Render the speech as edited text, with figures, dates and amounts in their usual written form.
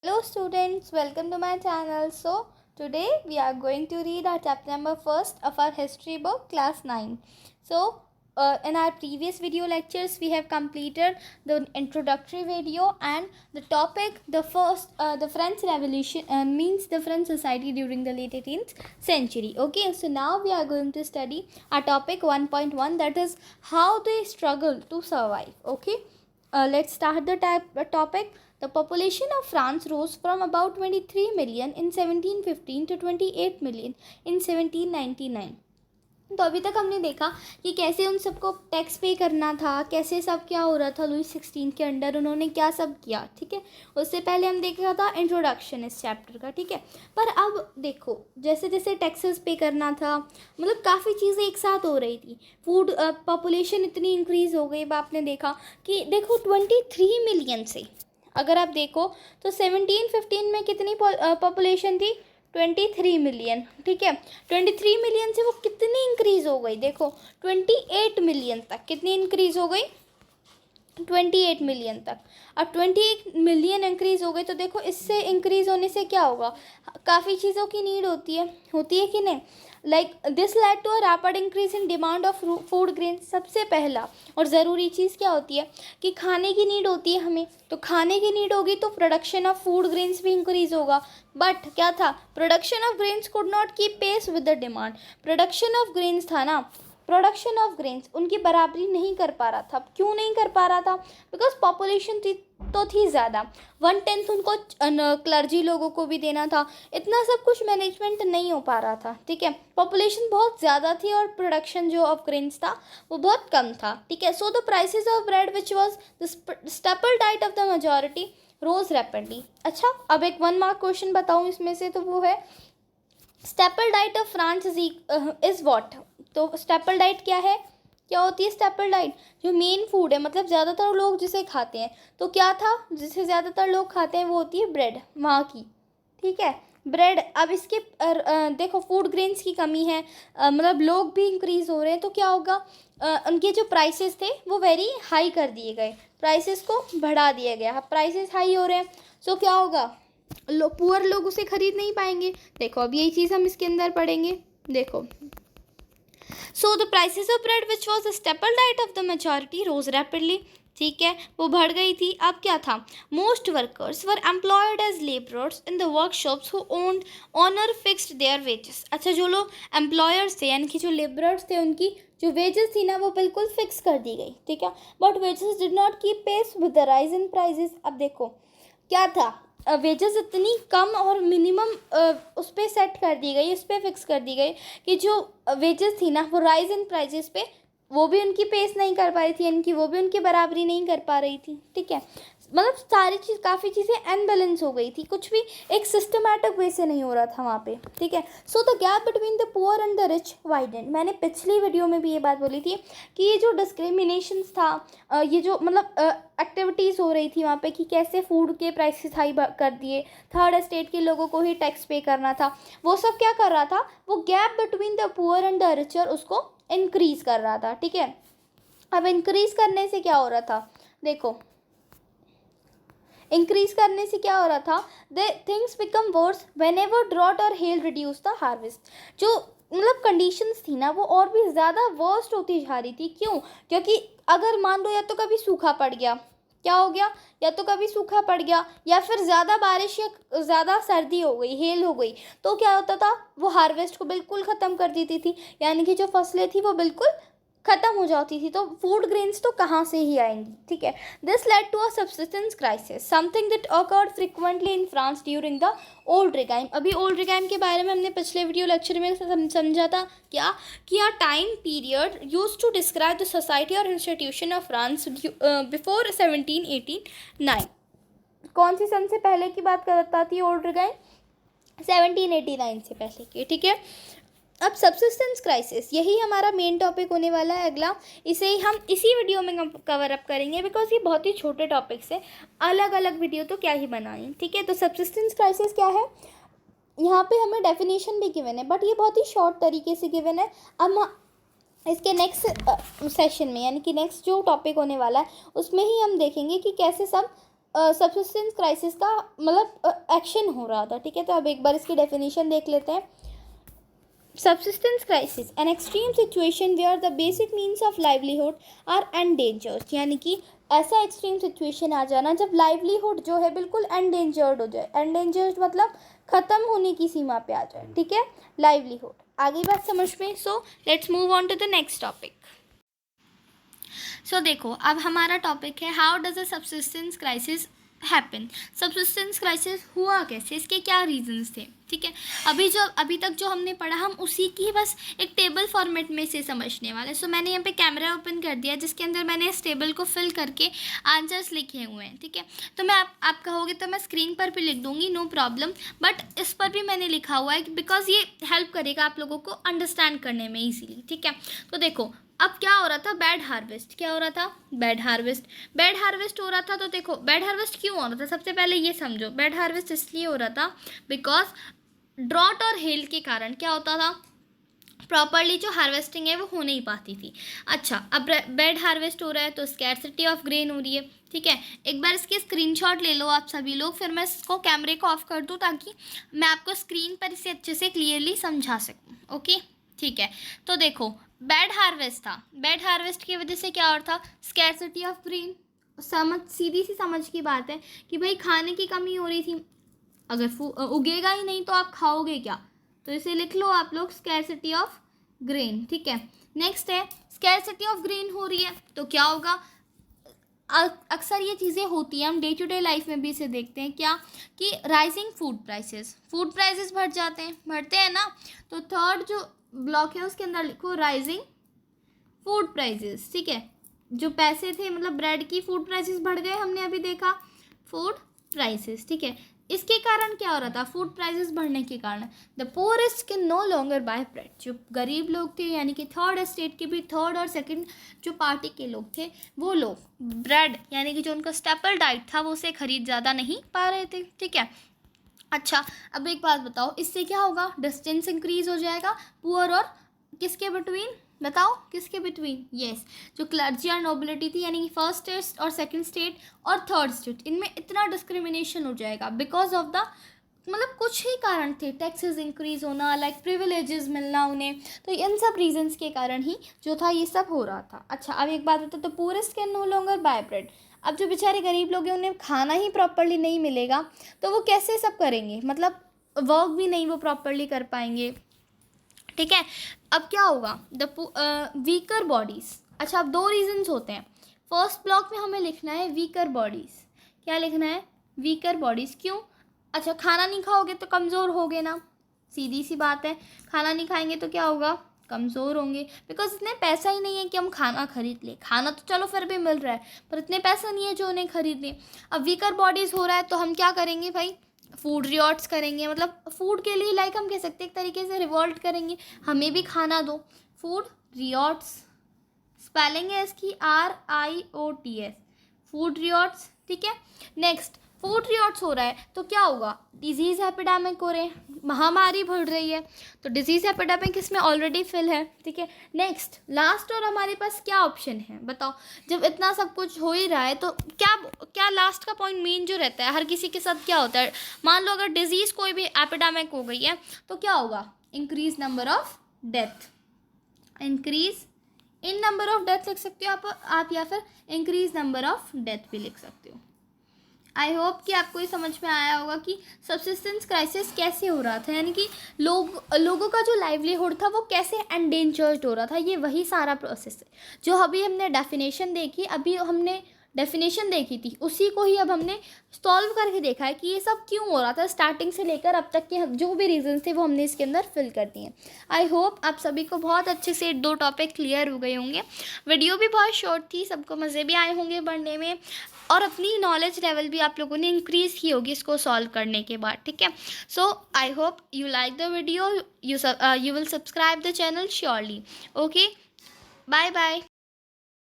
Hello students, welcome to my channel. So today we are going to read our chapter number first of our history book class 9. So in our previous video lectures we have completed the introductory video and the topic the French Revolution means the French society during the late 18th century. Okay, so now we are going to study our topic 1.1, that is how they struggle to survive. Okay, let's start the topic. The population of France rose from about 23 million in 1715 to 28 million in 1799. तो अभी तक हमने देखा कि कैसे उन सबको tax पे करना था, कैसे सब क्या हो रहा था लुई 16 के अंडर, उन्होंने क्या सब किया. ठीक है, उससे पहले हम देख रहा था इंट्रोडक्शन इस चैप्टर का. ठीक है, पर अब देखो जैसे जैसे टैक्सेस पे करना था, मतलब काफ़ी चीज़ें एक साथ हो रही थी. फूड पॉपुलेशन इतनी इंक्रीज़ हो गई. आपने देखा कि देखो 23 मिलियन से अगर आप देखो तो 1715 में कितनी पॉपुलेशन थी, 23 मिलियन. ठीक है, 23 मिलियन से वो कितनी इंक्रीज़ हो गई, देखो 28 मिलियन तक कितनी इंक्रीज़ हो गई, 28 मिलियन तक. अब 28 मिलियन इंक्रीज़ हो गई तो देखो इससे इंक्रीज़ होने से क्या होगा, काफ़ी चीज़ों की नीड होती है कि नहीं. Like this led to a rapid increase in demand of food grain. सबसे पहला और ज़रूरी चीज़ क्या होती है कि खाने की नीड होती है हमें, तो खाने की नीड होगी तो प्रोडक्शन ऑफ फूड ग्रेन्स भी इंक्रीज़ होगा. बट क्या था, production of grains could not keep pace with the demand. Production of grains था ना, प्रोडक्शन ऑफ ग्रेन्स उनकी बराबरी नहीं कर पा रहा था. क्यों नहीं कर पा रहा था, बिकॉज पॉपुलेशन थी ज़्यादा. 1/10 उनको क्लर्जी लोगों को भी देना था, इतना सब कुछ मैनेजमेंट नहीं हो पा रहा था. ठीक है, पॉपुलेशन बहुत ज़्यादा थी और प्रोडक्शन जो ऑफ ग्रेन्स था वो बहुत कम था. ठीक है, so the prices of bread which was the staple diet of the majority rose rapidly. अच्छा, अब एक 1 मार्क क्वेश्चन बताऊँ इसमें से, तो वो है staple diet of France is what. तो स्टेपल डाइट क्या है, क्या होती है स्टेपल डाइट, जो मेन फूड है, मतलब ज़्यादातर लोग जिसे खाते हैं. तो क्या था जिसे ज़्यादातर लोग खाते हैं वो होती है ब्रेड वहाँ की. ठीक है, ब्रेड. अब इसके देखो फूड ग्रेन्स की कमी है, मतलब लोग भी इंक्रीज़ हो रहे हैं, तो क्या होगा, उनके जो प्राइसेस थे वो वेरी हाई कर दिए गए, प्राइसेस को बढ़ा दिया गया. अब प्राइसेस हाई हो रहे हैं सो क्या होगा, पुअर लोग उसे खरीद नहीं पाएंगे. देखो अब यही चीज़ हम इसके अंदर पढ़ेंगे. देखो, so the prices of bread which was the staple diet of the majority rose rapidly. ठीक है, वो बढ़ गई थी. अब क्या था, most workers were employed as labourers in the workshops who owned owner fixed their wages. अच्छा, जो लोग एम्प्लॉयर्स थे यानी कि जो लेबरर्स थे उनकी जो वेजेस थी ना वो बिल्कुल फिक्स कर दी गई. ठीक है, but wages did not keep pace with the rise in prices. अब देखो क्या था, वेजेस इतनी कम और मिनिमम उस पर सेट कर दी गई, उस पर फिक्स कर दी गई कि जो वेजेस थी ना वो राइज इन प्राइजेस पे वो भी उनकी पेस नहीं कर पा रही थी, यानी कि वो भी उनकी बराबरी नहीं कर पा रही थी. ठीक है, मतलब सारी चीज़ काफ़ी चीज़ें अनबैलेंस हो गई थी, कुछ भी एक सिस्टमैटिक वे से नहीं हो रहा था वहाँ पे. ठीक है, so the gap between the poor and the rich widened. मैंने पिछली वीडियो में भी ये बात बोली थी कि ये जो डिस्क्रिमिनेशन था, ये जो मतलब एक्टिविटीज़ हो रही थी वहाँ पे कि कैसे फूड के प्राइसेस हाई कर दिए, थर्ड स्टेट के लोगों को ही टैक्स पे करना था, वो सब क्या कर रहा था, वो gap between the poor and the richer उसको इंक्रीज़ कर रहा था. ठीक है, अब इंक्रीज़ करने से क्या हो रहा था, देखो इंक्रीज करने से क्या हो रहा था, the things become worse whenever drought और हेल रिड्यूस द हार्वेस्ट. जो मतलब कंडीशंस थी ना वो और भी ज़्यादा वर्स्ट होती जा रही थी. क्यों, क्योंकि अगर मान लो या तो कभी सूखा पड़ गया, क्या हो गया, या तो कभी सूखा पड़ गया या फिर ज़्यादा बारिश या ज़्यादा सर्दी हो गई, हेल हो गई, तो क्या होता था, वो हार्वेस्ट को बिल्कुल ख़त्म कर देती थी, यानी कि जो फसलें थी वो बिल्कुल ख़त्म हो जाती थी. तो फूड ग्रेन्स तो कहाँ से ही आएंगी. ठीक है, this led to a subsistence crisis, something that occurred frequently in France during the old regime. अभी ओल्ड रिगाइम के बारे में हमने पिछले वीडियो लेक्चर में समझा था क्या, कि a time period use to describe the society और इंस्टीट्यूशन ऑफ फ्रांस बिफोर 1789. कौन सी सन से पहले की बात करता थी ओल्ड रिगाइम, 1789 से पहले की. ठीक है, अब सब्सिस्टेंस क्राइसिस यही हमारा मेन टॉपिक होने वाला है अगला. इसे ही हम इसी वीडियो में कवर अप करेंगे बिकॉज ये बहुत ही छोटे टॉपिक्स है, अलग अलग वीडियो तो क्या ही बनाएं. ठीक है, तो सब्सिस्टेंस क्राइसिस क्या है, यहाँ पे हमें डेफिनेशन भी गिवन है बट ये बहुत ही शॉर्ट तरीके से गिवन है. अब इसके नेक्स्ट सेशन में यानी कि नेक्स्ट जो टॉपिक होने वाला है उसमें ही हम देखेंगे कि कैसे सब सबसिस्टेंस क्राइसिस का मतलब एक्शन हो रहा था, ठीक है। तो अब एक बार इसकी डेफिनेशन देख लेते हैं। Subsistence crisis an extreme situation where the basic means of livelihood are endangered, यानी कि ऐसा एक्सट्रीम सिचुएशन आ जाना जब लाइवलीहुड जो है बिल्कुल एंडेंजर्ड हो जाए। एंडेंजर्ड मतलब ख़त्म होने की सीमा पे आ जाए, ठीक है, लाइवलीहुड। आगे बात समझ में। So let's move on to the next topic. So देखो, अब हमारा टॉपिक है how does a subsistence crisis happen. Subsistence crisis हुआ कैसे, इसके क्या रीजंस थे, ठीक है। अभी तक जो हमने पढ़ा हम उसी की बस एक टेबल फॉर्मेट में से समझने वाले। सो मैंने यहाँ पे कैमरा ओपन कर दिया जिसके अंदर मैंने इस टेबल को फिल करके आंसर्स लिखे हुए हैं, ठीक है। तो मैं आप कहोगे तो मैं स्क्रीन पर भी लिख दूंगी, नो प्रॉब्लम, बट इस पर भी मैंने लिखा हुआ है बिकॉज ये हेल्प करेगा आप लोगों को अंडरस्टैंड करने में ईजीली, ठीक है। तो देखो, अब क्या हो रहा था, बैड हार्वेस्ट। क्या हो रहा था, बैड हार्वेस्ट। बैड हार्वेस्ट हो रहा था, तो देखो बैड हार्वेस्ट क्यों हो रहा था, सबसे पहले ये समझो। बैड हार्वेस्ट इसलिए हो रहा था बिकॉज ड्रॉट और हेल के कारण क्या होता था, प्रॉपरली जो हार्वेस्टिंग है वो हो नहीं पाती थी। अच्छा, अब बैड हार्वेस्ट हो रहा है तो स्कैरसिटी ऑफ ग्रेन हो रही है, ठीक है। एक बार इसके स्क्रीनशॉट ले लो आप सभी लोग, फिर मैं इसको कैमरे को ऑफ कर दूँ ताकि मैं आपको स्क्रीन पर इसे अच्छे से क्लियरली समझा सकूँ। ओके, ठीक है। तो देखो, बैड हार्वेस्ट था, बैड हार्वेस्ट की वजह से क्या हो रहा था, स्कैरसिटी ऑफ ग्रेन। सीधी सी समझ की बात है कि भाई खाने की कमी हो रही थी। अगर उगेगा ही नहीं तो आप खाओगे क्या, तो इसे लिख लो आप लोग, स्कैरसिटी ऑफ ग्रेन, ठीक है। नेक्स्ट है, स्कैरसिटी ऑफ ग्रेन हो रही है तो क्या होगा, अक्सर ये चीज़ें होती हैं, हम डे टू डे लाइफ में भी इसे देखते हैं, क्या कि राइजिंग फूड प्राइसेस बढ़ते हैं ना। तो थर्ड जो ब्लॉक है उसके अंदर लिखो राइजिंग फूड प्राइसेस, ठीक है। जो पैसे थे मतलब ब्रेड की फूड प्राइसेस बढ़ गए, हमने अभी देखा फूड प्राइसेस, ठीक है। इसके कारण क्या हो रहा था, फूड प्राइसेस बढ़ने के कारण the poorest can no longer buy bread. जो गरीब लोग थे, यानी कि थर्ड एस्टेट के भी थर्ड और सेकंड जो पार्टी के लोग थे, वो लोग ब्रेड यानी कि जो उनका स्टेपल डाइट था वो उसे खरीद ज़्यादा नहीं पा रहे थे, ठीक है। अच्छा, अब एक बात बताओ, इससे क्या होगा, डिस्टेंस इंक्रीज हो जाएगा पुअर और किसके बिटवीन, बताओ किसके बिटवीन, यस, जो क्लर्जी और नोबिलिटी थी, यानी कि फर्स्ट स्टेट और सेकंड स्टेट और थर्ड स्टेट, इनमें इतना डिस्क्रिमिनेशन हो जाएगा बिकॉज ऑफ द मतलब कुछ ही कारण थे, टैक्सेस इंक्रीज होना, लाइक प्रिविलेजेस मिलना उन्हें, तो इन सब रीजंस के कारण ही जो था ये सब हो रहा था। अच्छा, अब एक बात बताओ, तो poorest can no longer buy bread. अब जो बेचारे गरीब लोग हैं उन्हें खाना ही प्रॉपरली नहीं मिलेगा तो वो कैसे सब करेंगे, मतलब वर्क भी नहीं वो प्रॉपरली कर पाएंगे, ठीक है। अब क्या होगा, द वीकर बॉडीज़। अच्छा, अब दो रीजंस होते हैं। फर्स्ट ब्लॉक में हमें लिखना है वीकर बॉडीज़। क्या लिखना है, वीकर बॉडीज़। क्यों, अच्छा, खाना नहीं खाओगे तो कमज़ोर होगे ना, सीधी सी बात है। खाना नहीं खाएंगे तो क्या होगा, कमज़ोर होंगे, बिकॉज इतने पैसा ही नहीं है कि हम खाना खरीद लें। खाना तो चलो फिर भी मिल रहा है, पर इतने पैसा नहीं है जो उन्हें खरीद लें। अब वीकर बॉडीज़ हो रहा है तो हम क्या करेंगे भाई, फूड रिवॉर्ड्स करेंगे, मतलब फूड के लिए लाइक हम कह सकते हैं एक तरीके से रिवॉल्ट करेंगे, हमें भी खाना दो। फूड रिवॉर्ड्स, स्पेलिंग है इसकी RIOTS, फूड रिवॉर्ड्स, ठीक है। नेक्स्ट, फूड रिवॉर्ड्स हो रहा है तो क्या होगा, डिजीज़ एपिडेमिक हो रहे हैं, महामारी बढ़ रही है, तो डिजीज़ एपिडेमिक इसमें ऑलरेडी फिल है, ठीक है। नेक्स्ट, लास्ट और हमारे पास क्या ऑप्शन है, बताओ। जब इतना सब कुछ हो ही रहा है तो क्या क्या लास्ट का पॉइंट मेन जो रहता है, हर किसी के साथ क्या होता है, मान लो अगर डिजीज़ कोई भी एपिडेमिक हो गई है तो क्या होगा, increase number of death, increase in number of death लिख सकते हो आप या फिर इंक्रीज नंबर ऑफ डेथ भी लिख सकते हो। आई होप कि आपको ये समझ में आया होगा कि सबसिस्टेंस क्राइसिस कैसे हो रहा था, यानी कि लोगों का जो लाइवलीहुड था वो कैसे एंडेंजर्ड हो रहा था। ये वही सारा प्रोसेस है जो अभी हमने डेफिनेशन देखी थी, उसी को ही अब हमने सॉल्व करके देखा है कि ये सब क्यों हो रहा था, स्टार्टिंग से लेकर अब तक के जो भी रीजंस थे वो हमने इसके अंदर फिल कर दिए हैं। आई होप आप सभी को बहुत अच्छे से 2 टॉपिक क्लियर हो गए होंगे। वीडियो भी बहुत शॉर्ट थी, सबको मज़े भी आए होंगे पढ़ने में, और अपनी नॉलेज लेवल भी आप लोगों ने इंक्रीज़ की होगी इसको सॉल्व करने के बाद, ठीक है। So I hope you like the video, you will subscribe the channel surely. Okay, bye bye.